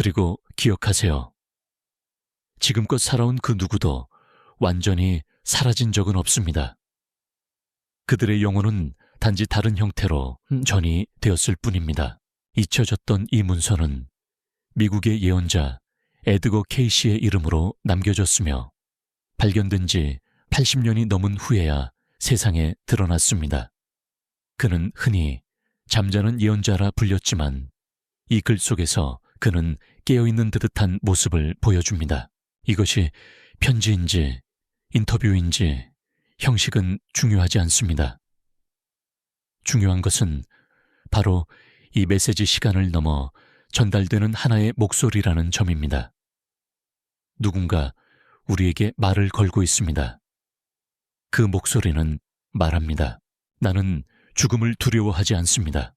그리고 기억하세요. 지금껏 살아온 그 누구도 완전히 사라진 적은 없습니다. 그들의 영혼은 단지 다른 형태로 전이 되었을 뿐입니다. 잊혀졌던 이 문서는 미국의 예언자 에드거 케이시의 이름으로 남겨졌으며 발견된 지 80년이 넘은 후에야 세상에 드러났습니다. 그는 흔히 잠자는 예언자라 불렸지만 이 글 속에서 그는 깨어있는 듯한 모습을 보여줍니다. 이것이 편지인지 인터뷰인지 형식은 중요하지 않습니다. 중요한 것은 바로 이 메시지 시간을 넘어 전달되는 하나의 목소리라는 점입니다. 누군가 우리에게 말을 걸고 있습니다. 그 목소리는 말합니다. 나는 죽음을 두려워하지 않습니다.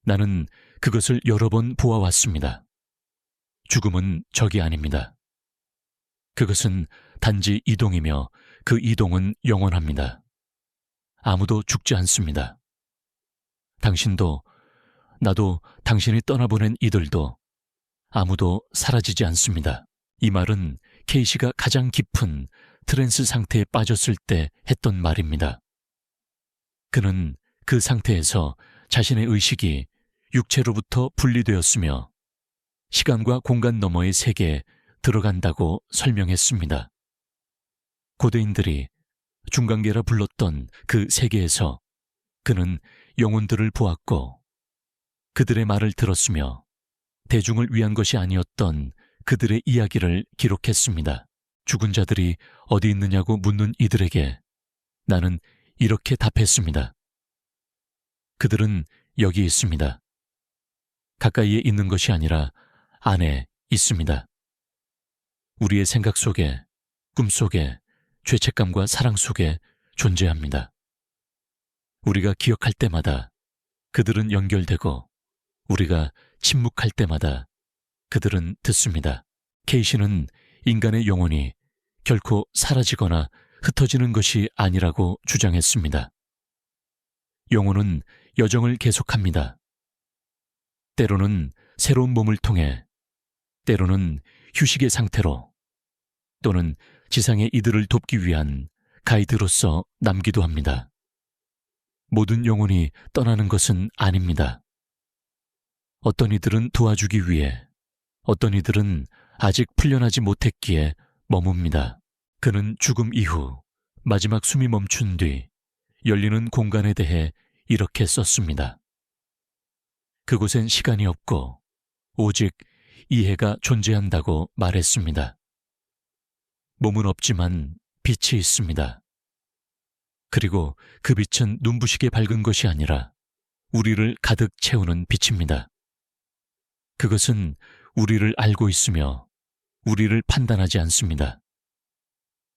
나는 그것을 여러 번 보아왔습니다. 죽음은 적이 아닙니다. 그것은 단지 이동이며 그 이동은 영원합니다. 아무도 죽지 않습니다. 당신도 나도 당신이 떠나보낸 이들도 아무도 사라지지 않습니다. 이 말은 케이시가 가장 깊은 트랜스 상태에 빠졌을 때 했던 말입니다. 그는 그 상태에서 자신의 의식이 육체로부터 분리되었으며 시간과 공간 너머의 세계에 들어간다고 설명했습니다. 고대인들이 중간계라 불렀던 그 세계에서 그는 영혼들을 보았고 그들의 말을 들었으며 대중을 위한 것이 아니었던 그들의 이야기를 기록했습니다. 죽은 자들이 어디 있느냐고 묻는 이들에게 나는 이렇게 답했습니다. 그들은 여기 있습니다. 가까이에 있는 것이 아니라 안에 있습니다. 우리의 생각 속에, 꿈 속에, 죄책감과 사랑 속에 존재합니다. 우리가 기억할 때마다 그들은 연결되고 우리가 침묵할 때마다 그들은 듣습니다. 케이시는 인간의 영혼이 결코 사라지거나 흩어지는 것이 아니라고 주장했습니다. 영혼은 여정을 계속합니다. 때로는 새로운 몸을 통해, 때로는 휴식의 상태로, 또는 지상의 이들을 돕기 위한 가이드로서 남기도 합니다. 모든 영혼이 떠나는 것은 아닙니다. 어떤 이들은 도와주기 위해, 어떤 이들은 아직 풀려나지 못했기에 머뭅니다. 그는 죽음 이후 마지막 숨이 멈춘 뒤 열리는 공간에 대해 이렇게 썼습니다. 그곳엔 시간이 없고 오직 이해가 존재한다고 말했습니다. 몸은 없지만 빛이 있습니다. 그리고 그 빛은 눈부시게 밝은 것이 아니라 우리를 가득 채우는 빛입니다. 그것은 우리를 알고 있으며 우리를 판단하지 않습니다.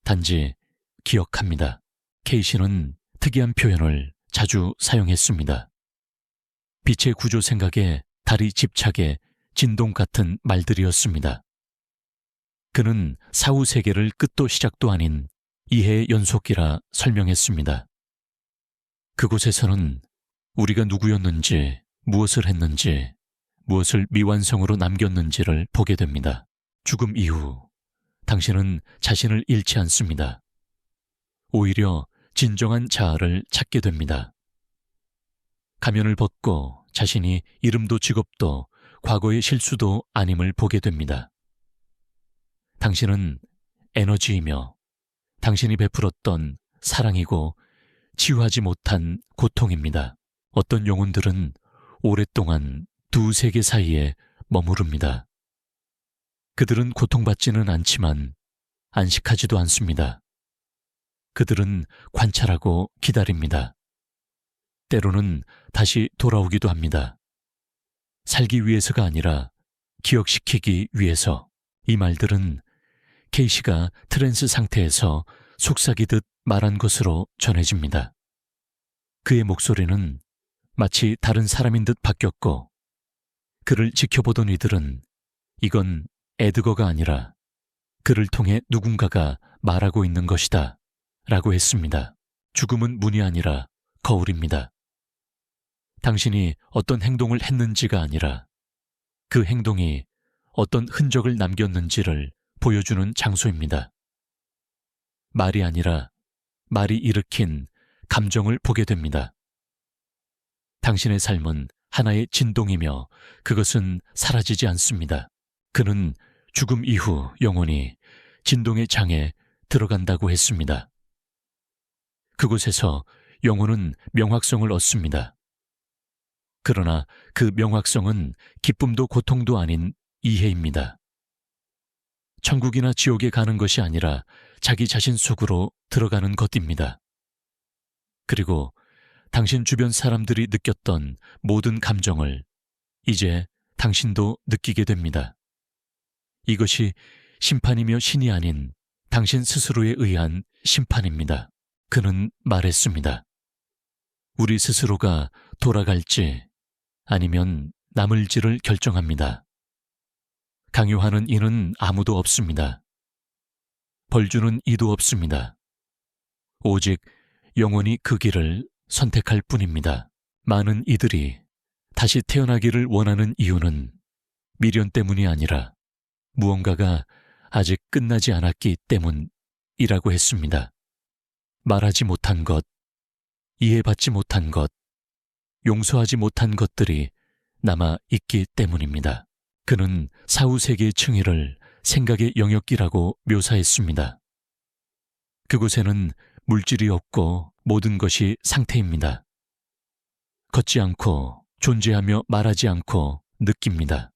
단지 기억합니다. 케이시는 특이한 표현을 자주 사용했습니다. 빛의 구조 생각에 달이 집착해 진동 같은 말들이었습니다. 그는 사후 세계를 끝도 시작도 아닌 이해의 연속기라 설명했습니다. 그곳에서는 우리가 누구였는지, 무엇을 했는지, 무엇을 미완성으로 남겼는지를 보게 됩니다. 죽음 이후 당신은 자신을 잃지 않습니다. 오히려 진정한 자아를 찾게 됩니다. 가면을 벗고 자신이 이름도 직업도 과거의 실수도 아님을 보게 됩니다. 당신은 에너지이며 당신이 베풀었던 사랑이고 치유하지 못한 고통입니다. 어떤 영혼들은 오랫동안 두 세계 사이에 머무릅니다. 그들은 고통받지는 않지만 안식하지도 않습니다. 그들은 관찰하고 기다립니다. 때로는 다시 돌아오기도 합니다. 살기 위해서가 아니라 기억시키기 위해서. 이 말들은 케이시가 트랜스 상태에서 속삭이듯 말한 것으로 전해집니다. 그의 목소리는 마치 다른 사람인 듯 바뀌었고 그를 지켜보던 이들은 이건 에드거가 아니라 그를 통해 누군가가 말하고 있는 것이다 라고 했습니다. 죽음은 문이 아니라 거울입니다. 당신이 어떤 행동을 했는지가 아니라 그 행동이 어떤 흔적을 남겼는지를 보여주는 장소입니다. 말이 아니라 말이 일으킨 감정을 보게 됩니다. 당신의 삶은 하나의 진동이며 그것은 사라지지 않습니다. 그는 죽음 이후 영혼이 진동의 장에 들어간다고 했습니다. 그곳에서 영혼은 명확성을 얻습니다. 그러나 그 명확성은 기쁨도 고통도 아닌 이해입니다. 천국이나 지옥에 가는 것이 아니라 자기 자신 속으로 들어가는 것입니다. 그리고 당신 주변 사람들이 느꼈던 모든 감정을 이제 당신도 느끼게 됩니다. 이것이 심판이며 신이 아닌 당신 스스로에 의한 심판입니다. 그는 말했습니다. 우리 스스로가 돌아갈지 아니면 남을지를 결정합니다. 강요하는 이는 아무도 없습니다. 벌주는 이도 없습니다. 오직 영원히 그 길을 선택할 뿐입니다. 많은 이들이 다시 태어나기를 원하는 이유는 미련 때문이 아니라 무언가가 아직 끝나지 않았기 때문이라고 했습니다. 말하지 못한 것, 이해받지 못한 것, 용서하지 못한 것들이 남아 있기 때문입니다. 그는 사후세계의 층위를 생각의 영역이라고 묘사했습니다. 그곳에는 물질이 없고 모든 것이 상태입니다. 걷지 않고 존재하며 말하지 않고 느낍니다.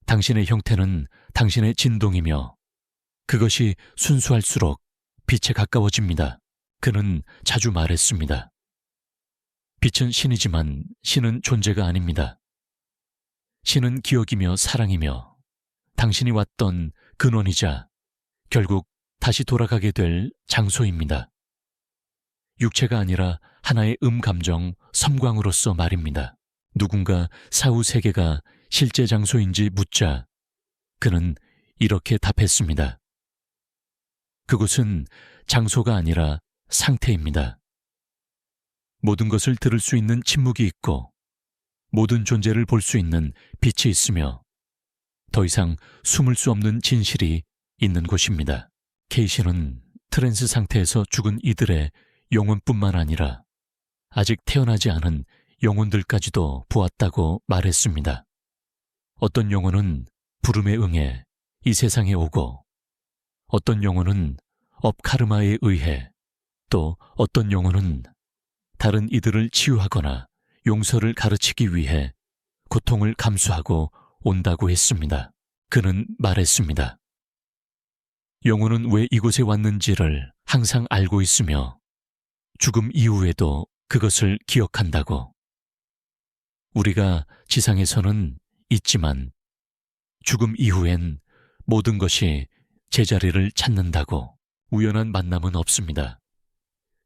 당신의 형태는 당신의 진동이며 그것이 순수할수록 빛에 가까워집니다. 그는 자주 말했습니다. 빛은 신이지만 신은 존재가 아닙니다. 신은 기억이며 사랑이며 당신이 왔던 근원이자 결국 다시 돌아가게 될 장소입니다. 육체가 아니라 하나의 감정, 섬광으로서 말입니다. 누군가 사후 세계가 실제 장소인지 묻자 그는 이렇게 답했습니다. 그곳은 장소가 아니라 상태입니다. 모든 것을 들을 수 있는 침묵이 있고 모든 존재를 볼 수 있는 빛이 있으며 더 이상 숨을 수 없는 진실이 있는 곳입니다. 케이시는 트랜스 상태에서 죽은 이들의 영혼뿐만 아니라 아직 태어나지 않은 영혼들까지도 보았다고 말했습니다. 어떤 영혼은 부름에 응해 이 세상에 오고 어떤 영혼은 업카르마에 의해 또 어떤 영혼은 다른 이들을 치유하거나 용서를 가르치기 위해 고통을 감수하고 온다고 했습니다. 그는 말했습니다. 영혼은 왜 이곳에 왔는지를 항상 알고 있으며 죽음 이후에도 그것을 기억한다고. 우리가 지상에서는 있지만 죽음 이후엔 모든 것이 제자리를 찾는다고. 우연한 만남은 없습니다.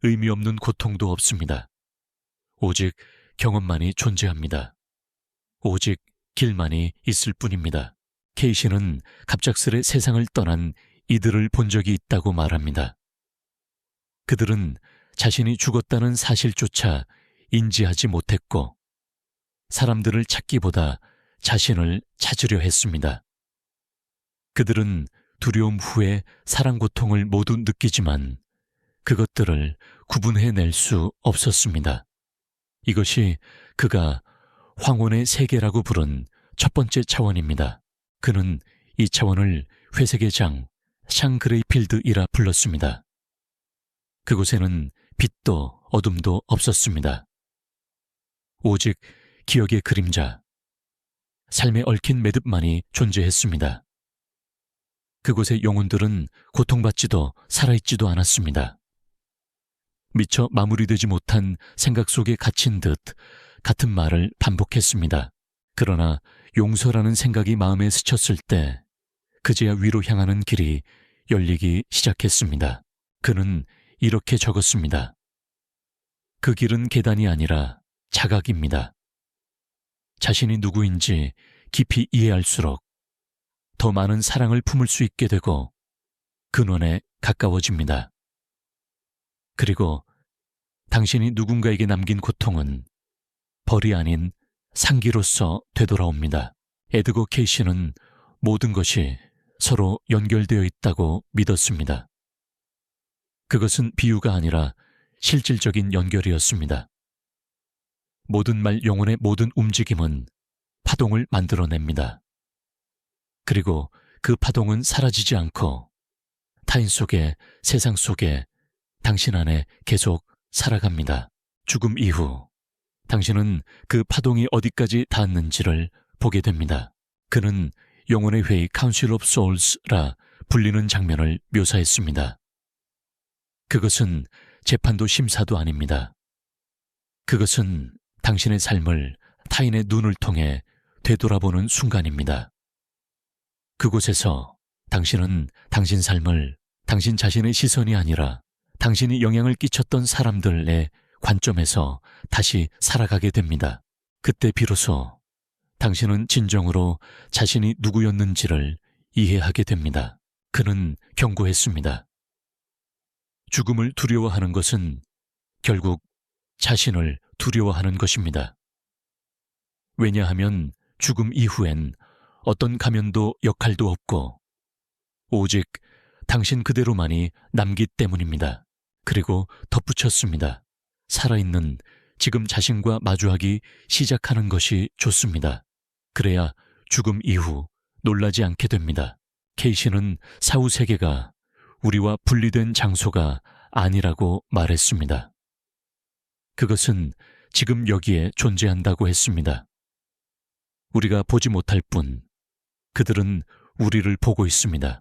의미 없는 고통도 없습니다. 오직 경험만이 존재합니다. 오직 길만이 있을 뿐입니다. 케이시는 갑작스레 세상을 떠난 이들을 본 적이 있다고 말합니다. 그들은 자신이 죽었다는 사실조차 인지하지 못했고 사람들을 찾기보다 자신을 찾으려 했습니다. 그들은 두려움 후에 사랑 고통을 모두 느끼지만 그것들을 구분해낼 수 없었습니다. 이것이 그가 황혼의 세계라고 부른 첫 번째 차원입니다. 그는 이 차원을 회색의 장, 샹그레이필드이라 불렀습니다. 그곳에는 빛도 어둠도 없었습니다. 오직 기억의 그림자, 삶에 얽힌 매듭만이 존재했습니다. 그곳의 영혼들은 고통받지도 살아있지도 않았습니다. 미처 마무리되지 못한 생각 속에 갇힌 듯 같은 말을 반복했습니다. 그러나 용서라는 생각이 마음에 스쳤을 때 그제야 위로 향하는 길이 열리기 시작했습니다. 그는 이렇게 적었습니다. 그 길은 계단이 아니라 자각입니다. 자신이 누구인지 깊이 이해할수록 더 많은 사랑을 품을 수 있게 되고 근원에 가까워집니다. 그리고 당신이 누군가에게 남긴 고통은 벌이 아닌 상기로서 되돌아옵니다. 에드거 케이시는 모든 것이 서로 연결되어 있다고 믿었습니다. 그것은 비유가 아니라 실질적인 연결이었습니다. 모든 말 영혼의 모든 움직임은 파동을 만들어냅니다. 그리고 그 파동은 사라지지 않고 타인 속에, 세상 속에, 당신 안에 계속 살아갑니다. 죽음 이후 당신은 그 파동이 어디까지 닿았는지를 보게 됩니다. 그는 영혼의 회의 Council of Souls라 불리는 장면을 묘사했습니다. 그것은 재판도 심사도 아닙니다. 그것은 당신의 삶을 타인의 눈을 통해 되돌아보는 순간입니다. 그곳에서 당신은 당신 삶을 당신 자신의 시선이 아니라 당신이 영향을 끼쳤던 사람들의 관점에서 다시 살아가게 됩니다. 그때 비로소 당신은 진정으로 자신이 누구였는지를 이해하게 됩니다. 그는 경고했습니다. 죽음을 두려워하는 것은 결국 자신을 두려워하는 것입니다. 왜냐하면 죽음 이후엔 어떤 가면도 역할도 없고 오직 당신 그대로만이 남기 때문입니다. 그리고 덧붙였습니다. 살아있는 지금 자신과 마주하기 시작하는 것이 좋습니다. 그래야 죽음 이후 놀라지 않게 됩니다. 케이시는 사후 세계가 우리와 분리된 장소가 아니라고 말했습니다. 그것은 지금 여기에 존재한다고 했습니다. 우리가 보지 못할 뿐 그들은 우리를 보고 있습니다.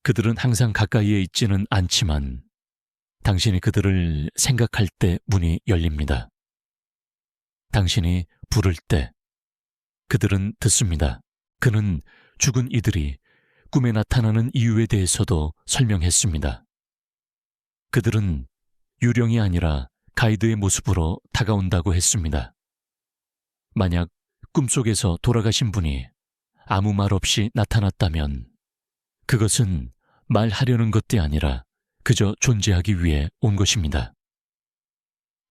그들은 항상 가까이에 있지는 않지만 당신이 그들을 생각할 때 문이 열립니다. 당신이 부를 때 그들은 듣습니다. 그는 죽은 이들이 꿈에 나타나는 이유에 대해서도 설명했습니다. 그들은 유령이 아니라 가이드의 모습으로 다가온다고 했습니다. 만약 꿈속에서 돌아가신 분이 아무 말 없이 나타났다면 그것은 말하려는 것이 아니라 그저 존재하기 위해 온 것입니다.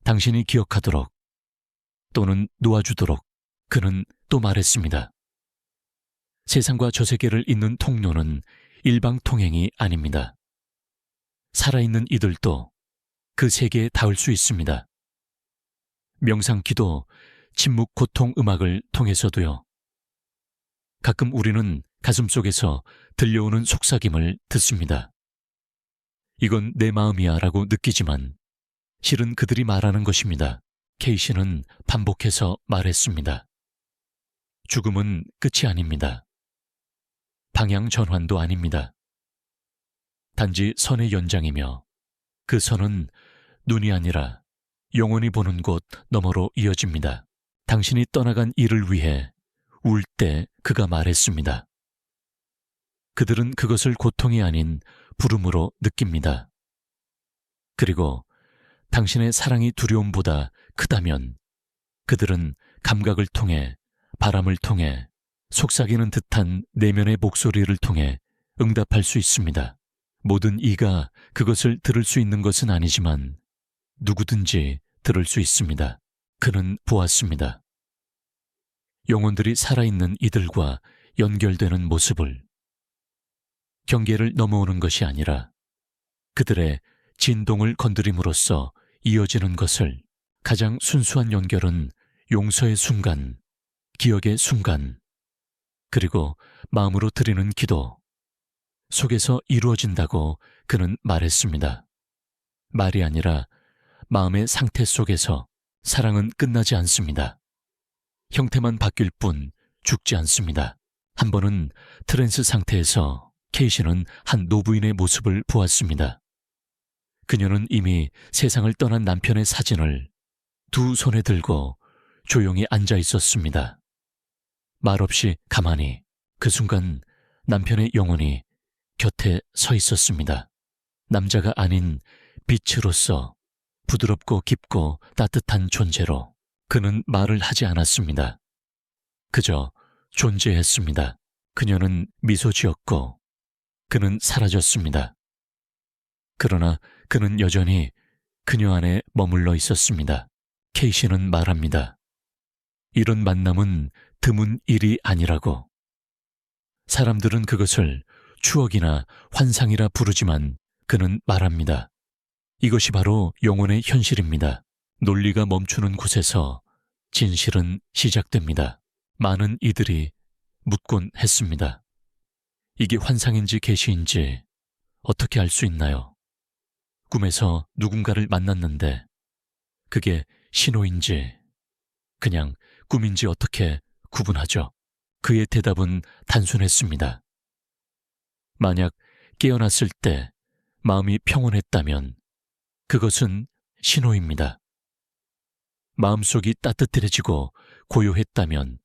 당신이 기억하도록 또는 놓아주도록 그는 또 말했습니다. 세상과 저 세계를 잇는 통로는 일방통행이 아닙니다. 살아있는 이들도 그 세계에 닿을 수 있습니다. 명상, 기도, 침묵, 고통, 음악을 통해서도요. 가끔 우리는 가슴속에서 들려오는 속삭임을 듣습니다. 이건 내 마음이야 라고 느끼지만 실은 그들이 말하는 것입니다. 케이시는 반복해서 말했습니다. 죽음은 끝이 아닙니다. 방향 전환도 아닙니다. 단지 선의 연장이며 그 선은 눈이 아니라 영원히 보는 곳 너머로 이어집니다. 당신이 떠나간 이를 위해 울 때 그가 말했습니다. 그들은 그것을 고통이 아닌 부름으로 느낍니다. 그리고 당신의 사랑이 두려움보다 크다면 그들은 감각을 통해, 바람을 통해, 속삭이는 듯한 내면의 목소리를 통해 응답할 수 있습니다. 모든 이가 그것을 들을 수 있는 것은 아니지만 누구든지 들을 수 있습니다. 그는 보았습니다. 영혼들이 살아있는 이들과 연결되는 모습을 경계를 넘어오는 것이 아니라 그들의 진동을 건드림으로써 이어지는 것을 가장 순수한 연결은 용서의 순간, 기억의 순간, 그리고 마음으로 드리는 기도 속에서 이루어진다고 그는 말했습니다. 말이 아니라 마음의 상태 속에서 사랑은 끝나지 않습니다. 형태만 바뀔 뿐 죽지 않습니다. 한 번은 트랜스 상태에서 케이시는 한 노부인의 모습을 보았습니다. 그녀는 이미 세상을 떠난 남편의 사진을 두 손에 들고 조용히 앉아 있었습니다. 말없이 가만히 그 순간 남편의 영혼이 곁에 서 있었습니다. 남자가 아닌 빛으로서 부드럽고 깊고 따뜻한 존재로 그는 말을 하지 않았습니다. 그저 존재했습니다. 그녀는 미소 지었고 그는 사라졌습니다. 그러나 그는 여전히 그녀 안에 머물러 있었습니다. 케이시는 말합니다. 이런 만남은 드문 일이 아니라고. 사람들은 그것을 추억이나 환상이라 부르지만 그는 말합니다. 이것이 바로 영혼의 현실입니다. 논리가 멈추는 곳에서 진실은 시작됩니다. 많은 이들이 묻곤 했습니다. 이게 환상인지 계시인지 어떻게 알 수 있나요? 꿈에서 누군가를 만났는데 그게 신호인지 그냥 꿈인지 어떻게 구분하죠? 그의 대답은 단순했습니다. 만약 깨어났을 때 마음이 평온했다면 그것은 신호입니다. 마음속이 따뜻해지고 고요했다면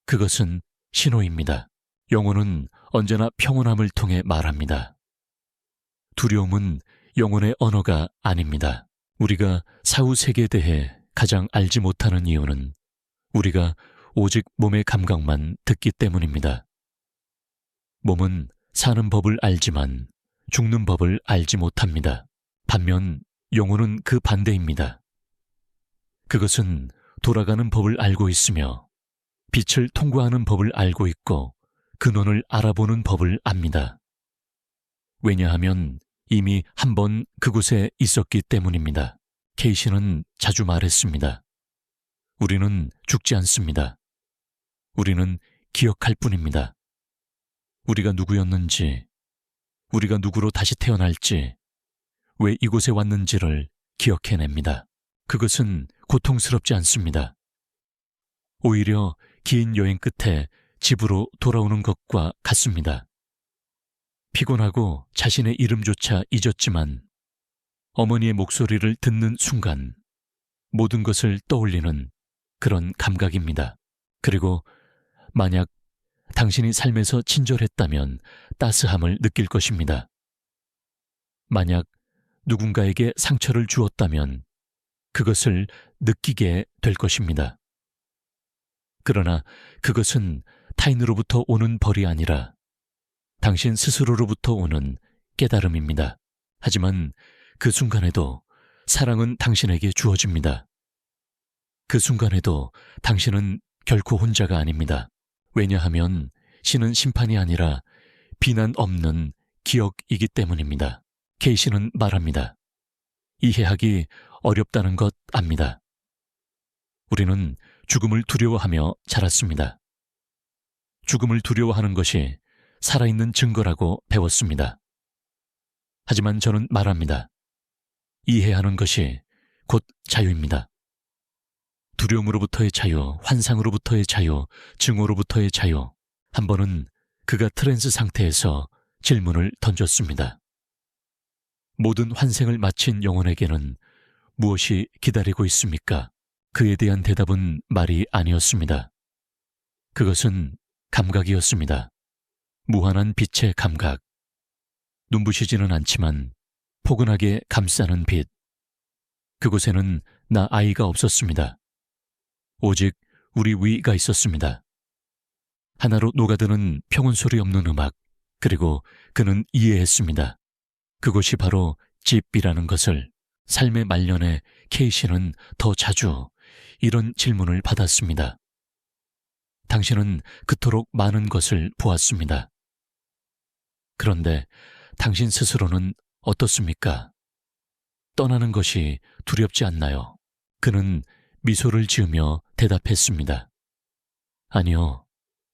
그것은 신호입니다. 영혼은 언제나 평온함을 통해 말합니다. 두려움은 영혼의 언어가 아닙니다. 우리가 사후 세계에 대해 가장 알지 못하는 이유는 우리가 오직 몸의 감각만 듣기 때문입니다. 몸은 사는 법을 알지만 죽는 법을 알지 못합니다. 반면 영혼은 그 반대입니다. 그것은 돌아가는 법을 알고 있으며 빛을 통과하는 법을 알고 있고 근원을 알아보는 법을 압니다. 왜냐하면 이미 한 번 그곳에 있었기 때문입니다. 케이시는 자주 말했습니다. 우리는 죽지 않습니다. 우리는 기억할 뿐입니다. 우리가 누구였는지, 우리가 누구로 다시 태어날지, 왜 이곳에 왔는지를 기억해냅니다. 그것은 고통스럽지 않습니다. 오히려 긴 여행 끝에 집으로 돌아오는 것과 같습니다. 피곤하고 자신의 이름조차 잊었지만 어머니의 목소리를 듣는 순간 모든 것을 떠올리는 그런 감각입니다. 그리고 만약 당신이 삶에서 친절했다면 따스함을 느낄 것입니다. 만약 누군가에게 상처를 주었다면 그것을 느끼게 될 것입니다. 그러나 그것은 타인으로부터 오는 벌이 아니라 당신 스스로로부터 오는 깨달음입니다. 하지만 그 순간에도 사랑은 당신에게 주어집니다. 그 순간에도 당신은 결코 혼자가 아닙니다. 왜냐하면 신은 심판이 아니라 비난 없는 기억이기 때문입니다. 케이시는 말합니다. 이해하기 어렵다는 것 압니다. 우리는 죽음을 두려워하며 자랐습니다. 죽음을 두려워하는 것이 살아있는 증거라고 배웠습니다. 하지만 저는 말합니다. 이해하는 것이 곧 자유입니다. 두려움으로부터의 자유, 환상으로부터의 자유, 증오로부터의 자유. 한 번은 그가 트랜스 상태에서 질문을 던졌습니다. 모든 환생을 마친 영혼에게는 무엇이 기다리고 있습니까? 그에 대한 대답은 말이 아니었습니다. 그것은 감각이었습니다. 무한한 빛의 감각. 눈부시지는 않지만 포근하게 감싸는 빛. 그곳에는 나 아이가 없었습니다. 오직 우리 위가 있었습니다. 하나로 녹아드는 평온 소리 없는 음악. 그리고 그는 이해했습니다. 그곳이 바로 집이라는 것을. 삶의 말년에 케이시는 더 자주 이런 질문을 받았습니다. 당신은 그토록 많은 것을 보았습니다. 그런데 당신 스스로는 어떻습니까? 떠나는 것이 두렵지 않나요? 그는 미소를 지으며 대답했습니다. 아니요,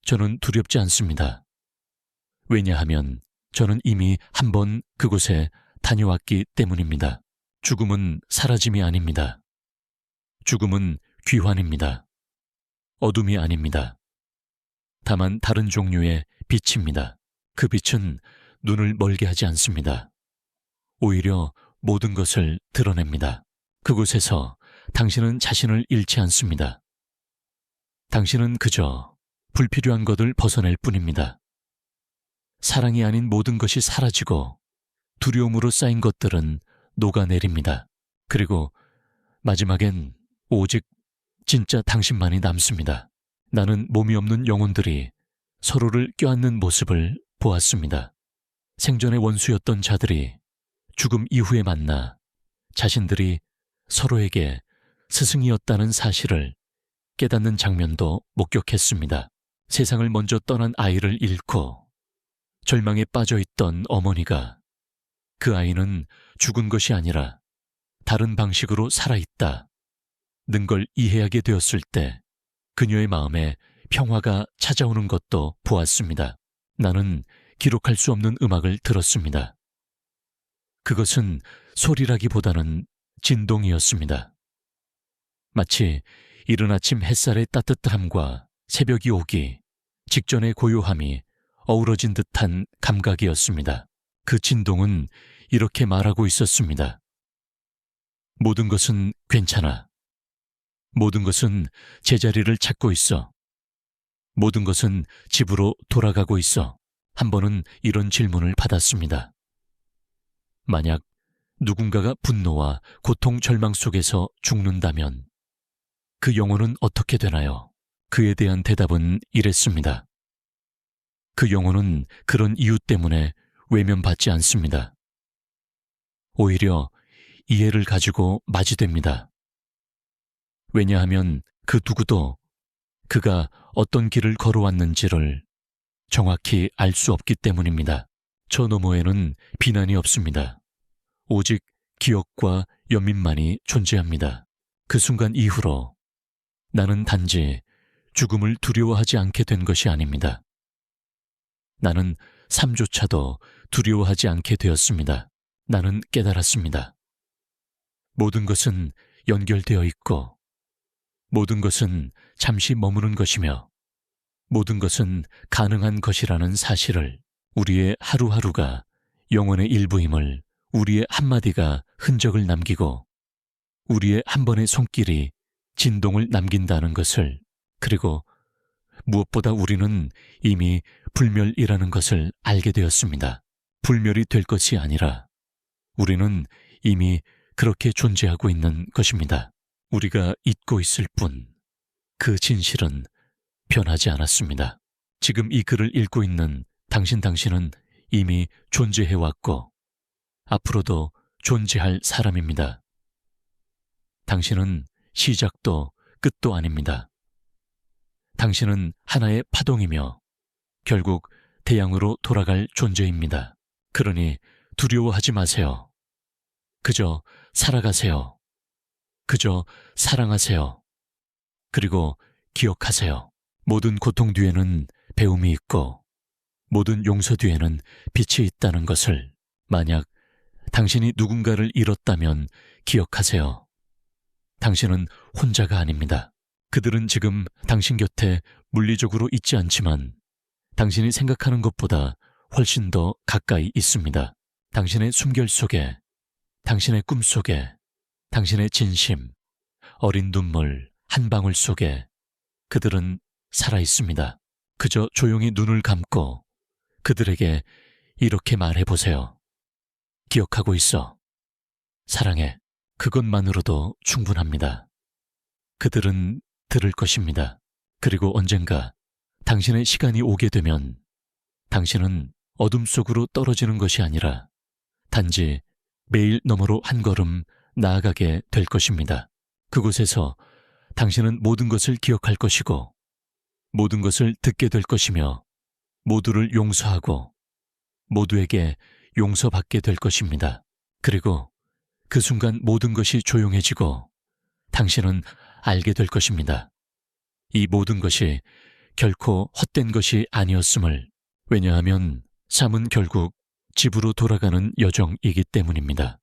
저는 두렵지 않습니다. 왜냐하면 저는 이미 한 번 그곳에 다녀왔기 때문입니다. 죽음은 사라짐이 아닙니다. 죽음은 귀환입니다. 어둠이 아닙니다. 다만 다른 종류의 빛입니다. 그 빛은 눈을 멀게 하지 않습니다. 오히려 모든 것을 드러냅니다. 그곳에서 당신은 자신을 잃지 않습니다. 당신은 그저 불필요한 것을 벗어낼 뿐입니다. 사랑이 아닌 모든 것이 사라지고 두려움으로 쌓인 것들은 녹아내립니다. 그리고 마지막엔 오직 진짜 당신만이 남습니다. 나는 몸이 없는 영혼들이 서로를 껴안는 모습을 보았습니다. 생전의 원수였던 자들이 죽음 이후에 만나 자신들이 서로에게 스승이었다는 사실을 깨닫는 장면도 목격했습니다. 세상을 먼저 떠난 아이를 잃고 절망에 빠져 있던 어머니가 그 아이는 죽은 것이 아니라 다른 방식으로 살아있다 는 걸 이해하게 되었을 때 그녀의 마음에 평화가 찾아오는 것도 보았습니다. 나는 기록할 수 없는 음악을 들었습니다. 그것은 소리라기보다는 진동이었습니다. 마치 이른 아침 햇살의 따뜻함과 새벽이 오기 직전의 고요함이 어우러진 듯한 감각이었습니다. 그 진동은 이렇게 말하고 있었습니다. 모든 것은 괜찮아. 모든 것은 제자리를 찾고 있어. 모든 것은 집으로 돌아가고 있어. 한 번은 이런 질문을 받았습니다. 만약 누군가가 분노와 고통 절망 속에서 죽는다면 그 영혼은 어떻게 되나요? 그에 대한 대답은 이랬습니다. 그 영혼은 그런 이유 때문에 외면받지 않습니다. 오히려 이해를 가지고 맞이됩니다. 왜냐하면 그 누구도 그가 어떤 길을 걸어왔는지를 정확히 알 수 없기 때문입니다. 저 너머에는 비난이 없습니다. 오직 기억과 연민만이 존재합니다. 그 순간 이후로 나는 단지 죽음을 두려워하지 않게 된 것이 아닙니다. 나는 삶조차도 두려워하지 않게 되었습니다. 나는 깨달았습니다. 모든 것은 연결되어 있고 모든 것은 잠시 머무는 것이며 모든 것은 가능한 것이라는 사실을 우리의 하루하루가 영혼의 일부임을 우리의 한마디가 흔적을 남기고 우리의 한 번의 손길이 진동을 남긴다는 것을 그리고 무엇보다 우리는 이미 불멸이라는 것을 알게 되었습니다. 불멸이 될 것이 아니라 우리는 이미 그렇게 존재하고 있는 것입니다. 우리가 잊고 있을 뿐 그 진실은 변하지 않았습니다. 지금 이 글을 읽고 있는 당신은 이미 존재해왔고 앞으로도 존재할 사람입니다. 당신은 시작도 끝도 아닙니다. 당신은 하나의 파동이며 결국 태양으로 돌아갈 존재입니다. 그러니 두려워하지 마세요. 그저 살아가세요. 그저 사랑하세요. 그리고 기억하세요. 모든 고통 뒤에는 배움이 있고 모든 용서 뒤에는 빛이 있다는 것을 만약 당신이 누군가를 잃었다면 기억하세요. 당신은 혼자가 아닙니다. 그들은 지금 당신 곁에 물리적으로 있지 않지만 당신이 생각하는 것보다 훨씬 더 가까이 있습니다. 당신의 숨결 속에, 당신의 꿈 속에, 당신의 진심, 어린 눈물 한 방울 속에 그들은 살아 있습니다. 그저 조용히 눈을 감고 그들에게 이렇게 말해보세요. 기억하고 있어. 사랑해. 그것만으로도 충분합니다. 그들은 들을 것입니다. 그리고 언젠가 당신의 시간이 오게 되면 당신은 어둠 속으로 떨어지는 것이 아니라 단지 매일 너머로 한 걸음 나아가게 될 것입니다. 그곳에서 당신은 모든 것을 기억할 것이고 모든 것을 듣게 될 것이며 모두를 용서하고 모두에게 용서받게 될 것입니다. 그리고 그 순간 모든 것이 조용해지고 당신은 알게 될 것입니다. 이 모든 것이 결코 헛된 것이 아니었음을. 왜냐하면 삶은 결국 집으로 돌아가는 여정이기 때문입니다.